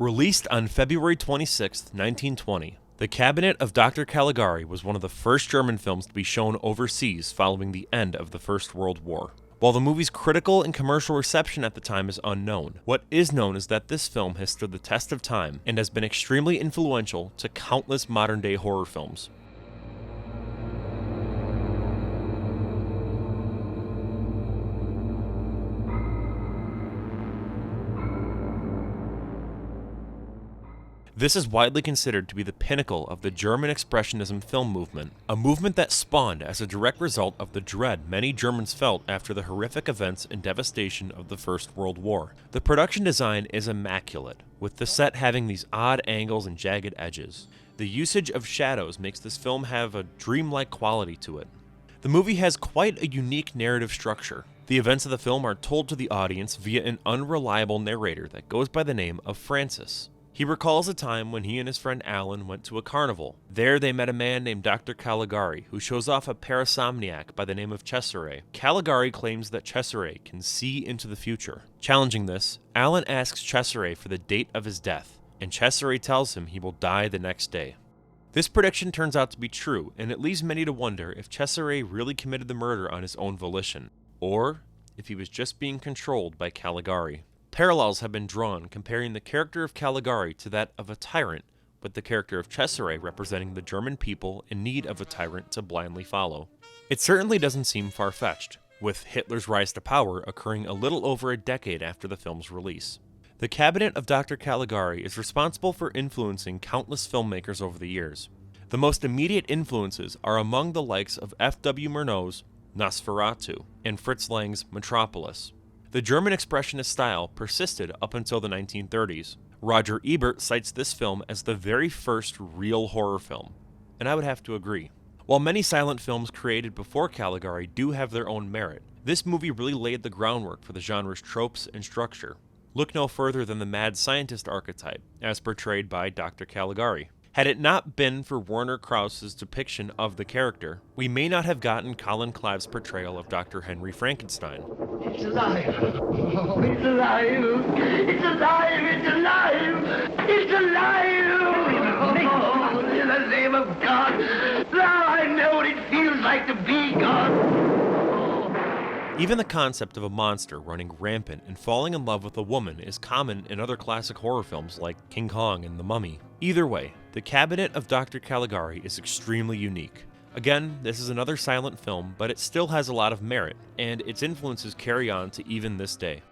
Released on February 26, 1920, The Cabinet of Dr. Caligari was one of the first German films to be shown overseas following the end of the First World War. While the movie's critical and commercial reception at the time is unknown, what is known is that this film has stood the test of time and has been extremely influential to countless modern-day horror films. This is widely considered to be the pinnacle of the German Expressionism film movement, a movement that spawned as a direct result of the dread many Germans felt after the horrific events and devastation of the First World War. The production design is immaculate, with the set having these odd angles and jagged edges. The usage of shadows makes this film have a dreamlike quality to it. The movie has quite a unique narrative structure. The events of the film are told to the audience via an unreliable narrator that goes by the name of Francis. He recalls a time when he and his friend Alan went to a carnival. There they met a man named Dr. Caligari, who shows off a parasomniac by the name of Cesare. Caligari claims that Cesare can see into the future. Challenging this, Alan asks Cesare for the date of his death, and Cesare tells him he will die the next day. This prediction turns out to be true, and it leaves many to wonder if Cesare really committed the murder on his own volition, or if he was just being controlled by Caligari. Parallels have been drawn comparing the character of Caligari to that of a tyrant, with the character of Cesare representing the German people in need of a tyrant to blindly follow. It certainly doesn't seem far-fetched, with Hitler's rise to power occurring a little over a decade after the film's release. The Cabinet of Dr. Caligari is responsible for influencing countless filmmakers over the years. The most immediate influences are among the likes of F.W. Murnau's Nosferatu and Fritz Lang's Metropolis. The German Expressionist style persisted up until the 1930s. Roger Ebert cites this film as the very first real horror film, and I would have to agree. While many silent films created before Caligari do have their own merit, this movie really laid the groundwork for the genre's tropes and structure. Look no further than the mad scientist archetype, as portrayed by Dr. Caligari. Had it not been for Werner Krauss's depiction of the character, we may not have gotten Colin Clive's portrayal of Dr. Henry Frankenstein. It's alive! Oh, it's alive! It's alive! It's alive! It's alive! Oh, in the name of God! Now I know what it feels like to be God! Even the concept of a monster running rampant and falling in love with a woman is common in other classic horror films like King Kong and The Mummy. Either way, The Cabinet of Dr. Caligari is extremely unique. Again, this is another silent film, but it still has a lot of merit, and its influences carry on to even this day.